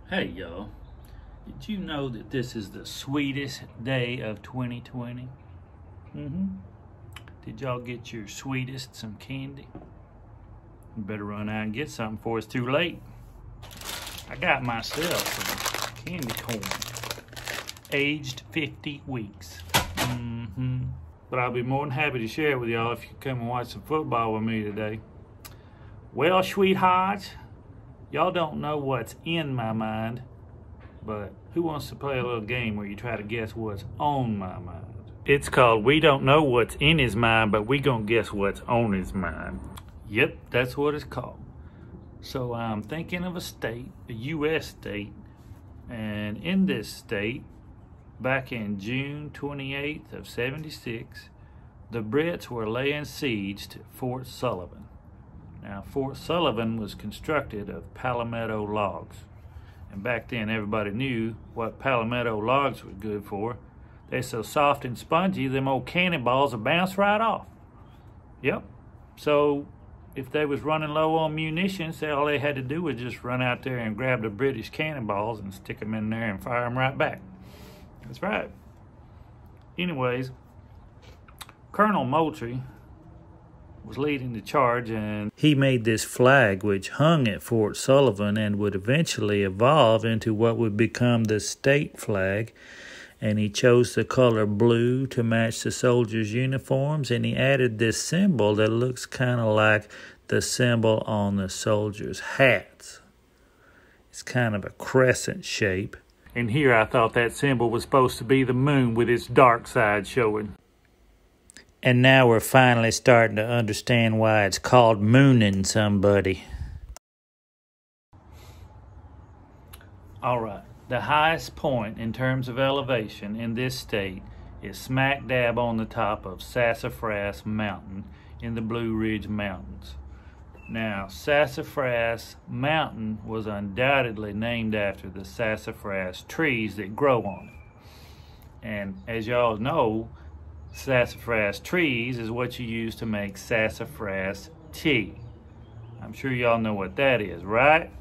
Hey y'all, did you know that this is the sweetest day of 2020? Did y'all get your sweetest some candy? You better run out and get something before it's too late. I got myself some candy corn, aged 50 weeks. But I'll be more than happy to share it with y'all if you come and watch some football with me today. Well, sweethearts, y'all don't know what's in my mind, but who wants to play a little game where you try to guess what's on my mind? It's called We Don't Know What's in His Mind, but we gonna guess what's on his mind. Yep, that's what it's called. So I'm thinking of a state, a U.S. state, and in this state, back in June 28th of 76, the Brits were laying siege to Fort Sullivan. Now, Fort Sullivan was constructed of palmetto logs. And back then, everybody knew what palmetto logs were good for. They're so soft and spongy, them old cannonballs will bounce right off. Yep. So, if they was running low on munitions, all they had to do was just run out there and grab the British cannonballs and stick them in there and fire them right back. That's right. Anyways, Colonel Moultrie was leading the charge, and he made this flag which hung at Fort Sullivan and would eventually evolve into what would become the state flag. And he chose the color blue to match the soldiers' uniforms, and he added this symbol that looks kind of like the symbol on the soldiers' hats. It's kind of a crescent shape. And here I thought that symbol was supposed to be the moon with its dark side showing. And now we're finally starting to understand why it's called mooning somebody. All right, the highest point in terms of elevation in this state is smack dab on the top of Sassafras Mountain in the Blue Ridge Mountains. Now, Sassafras Mountain was undoubtedly named after the sassafras trees that grow on it. And as y'all know, sassafras trees is what you use to make sassafras tea. I'm sure y'all know what that is, right?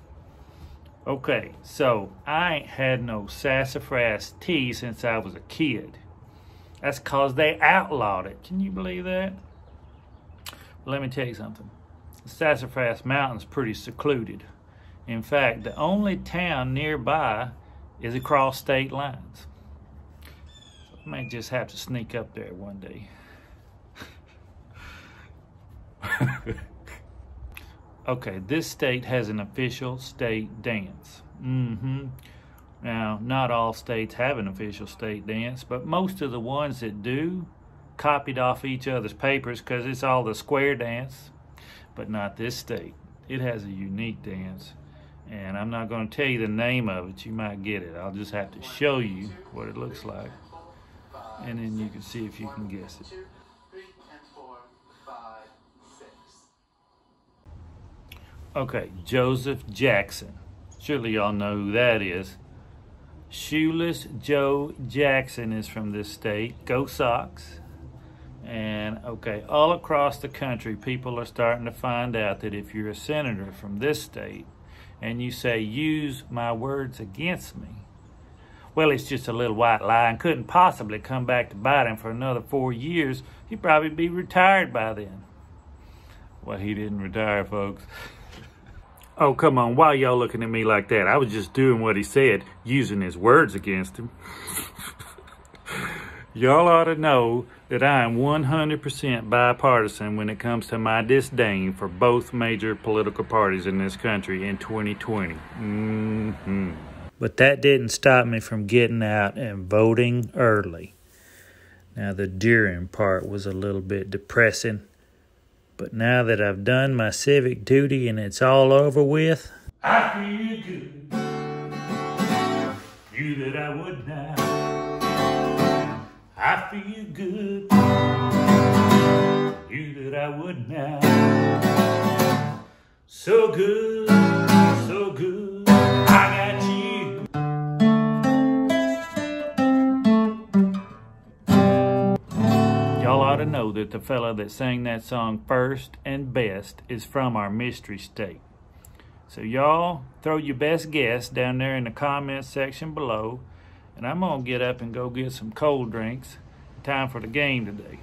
Okay, so I ain't had no sassafras tea since I was a kid. That's cause they outlawed it. Can you believe that? Well, let me tell you something. The Sassafras Mountain's pretty secluded. In fact, the only town nearby is across state lines. I may just have to sneak up there one day. Okay, this state has an official state dance. Now, not all states have an official state dance, but most of the ones that do copied off each other's papers because it's all the square dance, but not this state. It has a unique dance, and I'm not going to tell you the name of it. You might get it. I'll just have to show you what it looks like, and then you can see if you can guess it. 2, 3, and 4, 5, 6. Okay, Joseph Jackson. Surely y'all know who that is. Shoeless Joe Jackson is from this state. Go Sox. And okay, all across the country, people are starting to find out that if you're a senator from this state and you say, use my words against me, well, it's just a little white lie and couldn't possibly come back to bite him for another 4 years. He'd probably be retired by then. Well, he didn't retire, folks. Oh, come on. Why y'all looking at me like that? I was just doing what he said, using his words against him. Y'all ought to know that I am 100% bipartisan when it comes to my disdain for both major political parties in this country in 2020. But that didn't stop me from getting out and voting early. Now, the during part was a little bit depressing, but now that I've done my civic duty and it's all over with, I feel good. You that I would now. I feel good. You that I would now. So good, so good. I got you. Y'all ought to know that the fella that sang that song first and best is from our mystery state. So y'all throw your best guess down there in the comments section below. And I'm going to get up and go get some cold drinks. Time for the game today.